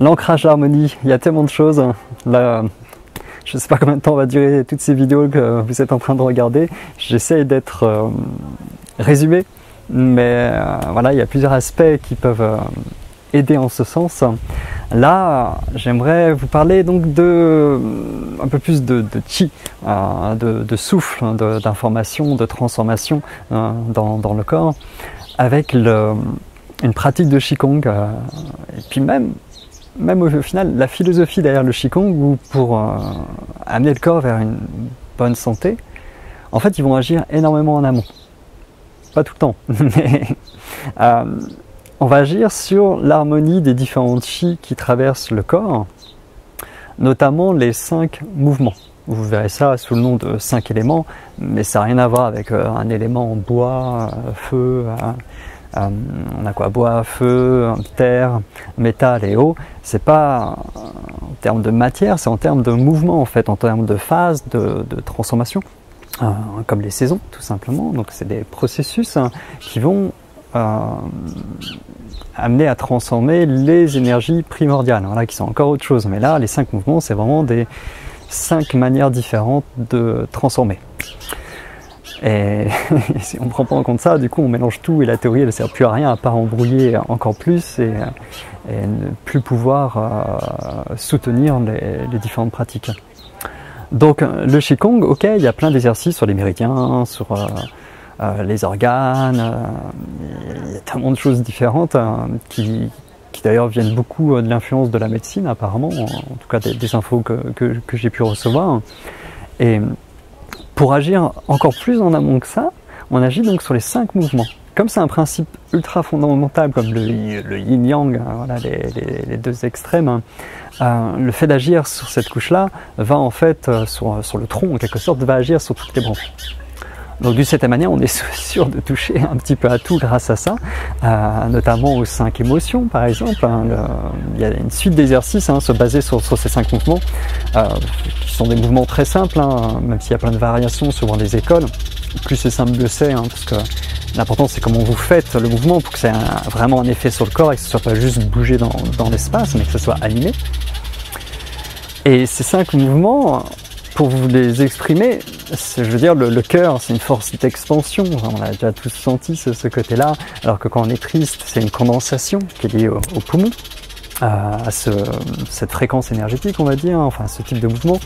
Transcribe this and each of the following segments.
l'ancrage, l'harmonie, il y a tellement de choses. Là, je ne sais pas combien de temps va durer toutes ces vidéos que vous êtes en train de regarder. J'essaie d'être résumé, mais voilà, il y a plusieurs aspects qui peuvent aider en ce sens. Là, j'aimerais vous parler donc un peu plus de chi, de souffle, d'information, de transformation dans le corps, avec une pratique de Qigong, et puis même au final, la philosophie derrière le Qigong, où pour amener le corps vers une bonne santé, en fait, ils vont agir énormément en amont. Pas tout le temps, mais on va agir sur l'harmonie des différents chi qui traversent le corps, notamment les 5 mouvements. Vous verrez ça sous le nom de 5 éléments, mais ça n'a rien à voir avec un élément en bois, feu, on a quoi? Bois, feu, terre, métal et eau. C'est pas en termes de matière, c'est en termes de mouvement en fait, en termes de phase, de transformation, comme les saisons tout simplement. Donc c'est des processus qui vont amener à transformer les énergies primordiales, voilà, qui sont encore autre chose. Mais là, les 5 mouvements, c'est vraiment des 5 manières différentes de transformer. Et si on ne prend pas en compte ça, du coup on mélange tout et la théorie elle ne sert plus à rien à part embrouiller encore plus et ne plus pouvoir soutenir les différentes pratiques. Donc le Qigong, ok, il y a plein d'exercices sur les méridiens, sur les organes, il y a tellement de choses différentes qui d'ailleurs viennent beaucoup de l'influence de la médecine apparemment, en tout cas des infos que j'ai pu recevoir. Et pour agir encore plus en amont que ça, on agit donc sur les 5 mouvements. Comme c'est un principe ultra fondamental comme le yin-yang, voilà, les deux extrêmes, le fait d'agir sur cette couche-là va en fait, sur le tronc en quelque sorte, va agir sur toutes les branches. Donc d'une certaine manière, on est sûr de toucher un petit peu à tout grâce à ça, notamment aux 5 émotions par exemple. Il y a une suite d'exercices se basés sur ces 5 mouvements, qui sont des mouvements très simples, même s'il y a plein de variations suivant les écoles. Plus c'est simple, mieux c'est, parce que l'important c'est comment vous faites le mouvement pour que ça ait vraiment un effet sur le corps et que ce ne soit pas juste bouger dans l'espace, mais que ce soit animé. Et ces 5 mouvements, pour vous les exprimer, je veux dire, le cœur, c'est une force d'expansion. On l'a déjà tous senti ce côté-là, alors que quand on est triste, c'est une condensation qui est liée au poumon, à cette fréquence énergétique, on va dire, enfin ce type de mouvement.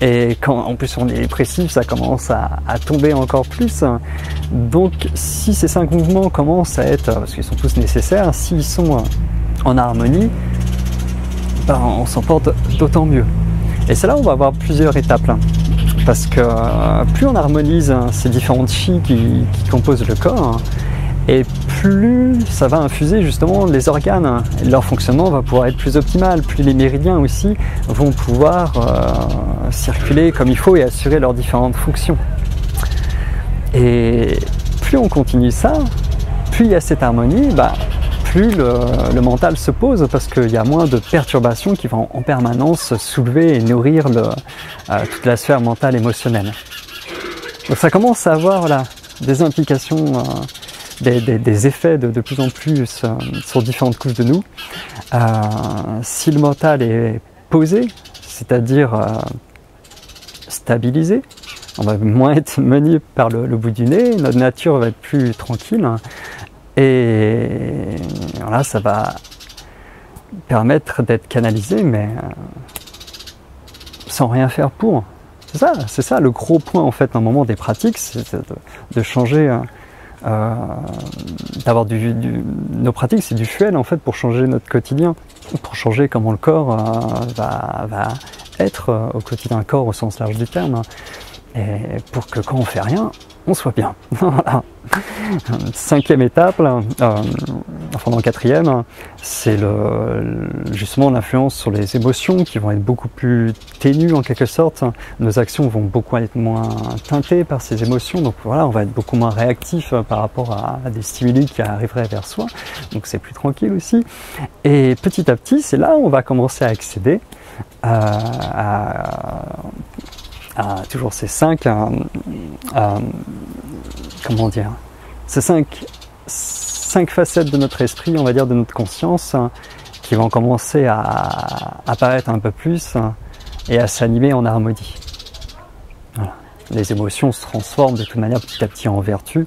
Et quand en plus on est dépressif, ça commence à tomber encore plus. Donc si ces 5 mouvements commencent à être, parce qu'ils sont tous nécessaires, s'ils sont en harmonie, on s'en porte d'autant mieux. Et c'est là où on va avoir plusieurs étapes, parce que plus on harmonise ces différentes chi qui composent le corps, et plus ça va infuser justement les organes, et leur fonctionnement va pouvoir être plus optimal, plus les méridiens aussi vont pouvoir circuler comme il faut et assurer leurs différentes fonctions. Et plus on continue ça, plus il y a cette harmonie, plus le mental se pose, parce qu'il y a moins de perturbations qui vont en permanence soulever et nourrir toute la sphère mentale émotionnelle. Donc ça commence à avoir des implications, des effets de plus en plus sur différentes couches de nous. Si le mental est posé, c'est-à-dire stabilisé, on va moins être mené par le bout du nez, notre nature va être plus tranquille. Et voilà, ça va permettre d'être canalisé, mais sans rien faire pour. C'est ça le gros point en fait, à un moment des pratiques, c'est de changer, d'avoir nos pratiques, c'est du fuel en fait pour changer notre quotidien, pour changer comment le corps va être au quotidien, le corps au sens large du terme, et pour que quand on fait rien, on soit bien. Voilà. 5e étape, enfin dans 4e, c'est justement l'influence sur les émotions qui vont être beaucoup plus ténues en quelque sorte. Nos actions vont beaucoup être moins teintées par ces émotions, donc voilà, on va être beaucoup moins réactif par rapport à des stimuli qui arriveraient vers soi, donc c'est plus tranquille aussi. Et petit à petit, c'est là où on va commencer à accéder à toujours ces 5, comment dire, ces 5 facettes de notre esprit, on va dire, de notre conscience, qui vont commencer à apparaître un peu plus et à s'animer en harmonie. Voilà. Les émotions se transforment de toute manière petit à petit en vertu.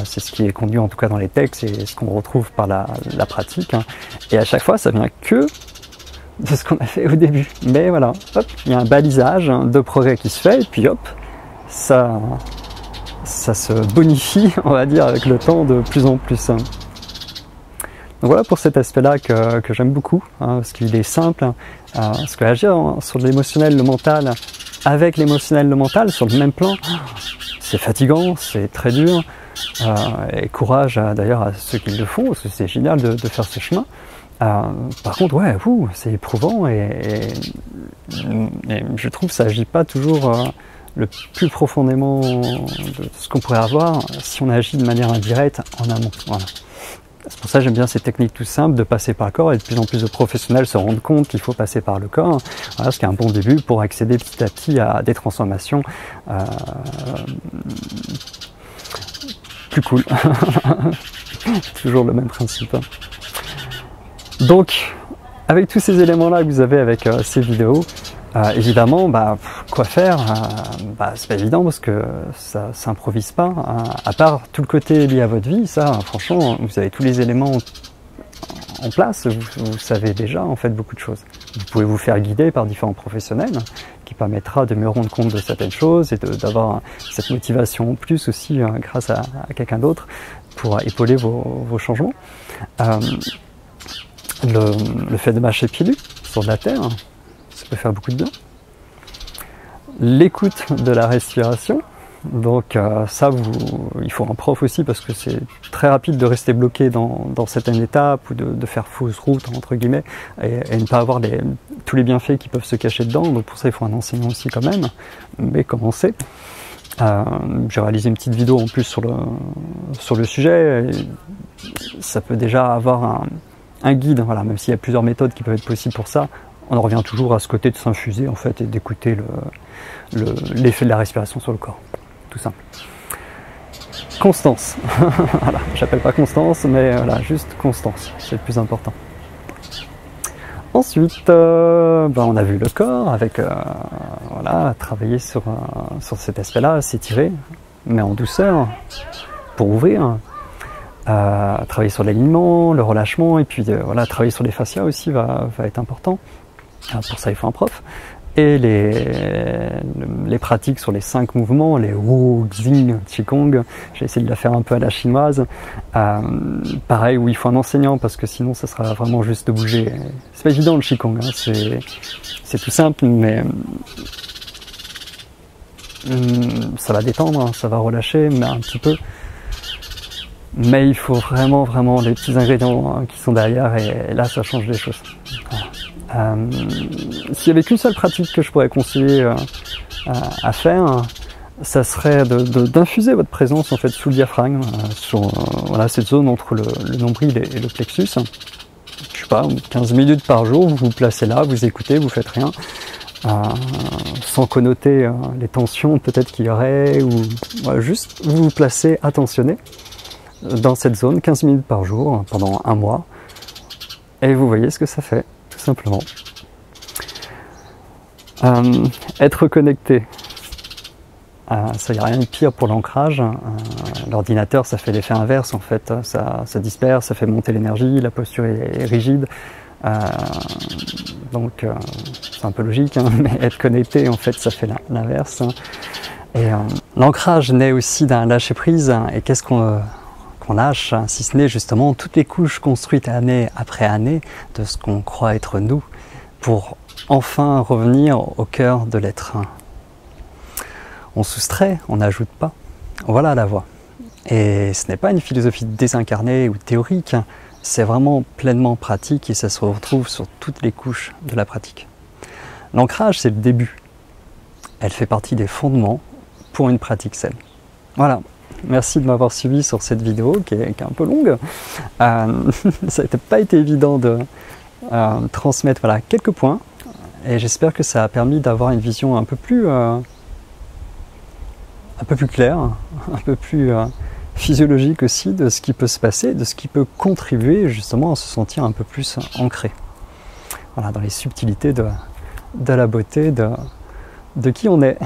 C'est ce qui est conduit en tout cas dans les textes et ce qu'on retrouve par la pratique. Et à chaque fois, ça vient que de ce qu'on a fait au début. Mais voilà, hop, il y a un balisage de progrès qui se fait et puis hop, ça se bonifie, on va dire, avec le temps de plus en plus. Donc voilà pour cet aspect-là que j'aime beaucoup, parce qu'il est simple, parce que agir sur l'émotionnel, le mental, avec l'émotionnel, le mental, sur le même plan, c'est fatigant, c'est très dur, et courage d'ailleurs à ceux qui le font, parce que c'est génial de faire ce chemin. Par contre, ouais, c'est éprouvant, et je trouve que ça agit pas toujours le plus profondément de ce qu'on pourrait avoir si on agit de manière indirecte en amont. Voilà. C'est pour ça que j'aime bien ces techniques tout simples de passer par le corps, et de plus en plus de professionnels se rendent compte qu'il faut passer par le corps. Voilà, ce qui est un bon début pour accéder petit à petit à des transformations plus cool. Toujours le même principe. Donc, avec tous ces éléments-là que vous avez avec ces vidéos, évidemment, quoi faire, c'est pas évident parce que ça s'improvise pas, à part tout le côté lié à votre vie. Ça, franchement, vous avez tous les éléments en place, vous savez déjà en fait beaucoup de choses. Vous pouvez vous faire guider par différents professionnels qui permettra de mieux rendre compte de certaines choses et d'avoir cette motivation en plus aussi grâce à quelqu'un d'autre pour épauler vos changements. Le fait de marcher pieds nus sur de la terre, ça peut faire beaucoup de bien. L'écoute de la respiration, donc ça, il faut un prof aussi parce que c'est très rapide de rester bloqué dans certaines étapes ou de faire fausse route entre guillemets et ne pas avoir tous les bienfaits qui peuvent se cacher dedans. Donc pour ça, il faut un enseignant aussi quand même, mais commencer. J'ai réalisé une petite vidéo en plus sur le sujet. Et ça peut déjà avoir un guide, voilà, même s'il y a plusieurs méthodes qui peuvent être possibles pour ça. On en revient toujours à ce côté de s'infuser en fait et d'écouter l'effet de la respiration sur le corps, tout simple. Constance, voilà, j'appelle pas Constance, mais voilà, juste constance, c'est le plus important. Ensuite, on a vu le corps avec, voilà, travailler sur cet aspect-là, s'étirer, mais en douceur, pour ouvrir. Travailler sur l'alignement, le relâchement, et puis voilà, travailler sur les fascias aussi va être important. Pour ça, il faut un prof. Et les pratiques sur les 5 mouvements, les Wu, Xing, Qigong, j'ai essayé de la faire un peu à la chinoise. Pareil, où il faut un enseignant parce que sinon, ça sera vraiment juste de bouger. C'est pas évident le Qigong, c'est tout simple, mais ça va détendre, ça va relâcher, mais un petit peu. Mais il faut vraiment les petits ingrédients qui sont derrière et là ça change les choses. Voilà. S'il y avait qu'une seule pratique que je pourrais conseiller à faire, ça serait d'infuser votre présence en fait sous le diaphragme, sur voilà, cette zone entre le nombril et le plexus. Je sais pas, 15 minutes par jour, vous vous placez là, vous écoutez, vous faites rien. Sans connoter les tensions peut-être qu'il y aurait, ou voilà, juste vous vous placez attentionné dans cette zone 15 minutes par jour pendant un mois et vous voyez ce que ça fait, tout simplement. Être connecté, ça, il n'y a rien de pire pour l'ancrage. L'ordinateur, ça fait l'effet inverse en fait, ça disperse, ça fait monter l'énergie, la posture est rigide, donc c'est un peu logique, hein, mais être connecté en fait ça fait l'inverse. Et l'ancrage naît aussi d'un lâcher prise, et qu'est-ce qu'on lâche, si ce n'est justement toutes les couches construites année après année de ce qu'on croit être nous, pour enfin revenir au cœur de l'être. On soustrait, on n'ajoute pas. Voilà la voie. Et ce n'est pas une philosophie désincarnée ou théorique, c'est vraiment pleinement pratique et ça se retrouve sur toutes les couches de la pratique. L'ancrage, c'est le début. Elle fait partie des fondements pour une pratique saine. Voilà. Merci de m'avoir suivi sur cette vidéo qui est un peu longue. Ça n'a pas été évident de transmettre voilà, quelques points et j'espère que ça a permis d'avoir une vision un peu plus claire, un peu plus physiologique aussi de ce qui peut se passer, de ce qui peut contribuer justement à se sentir un peu plus ancré. voilà, dans les subtilités de la beauté de qui on est.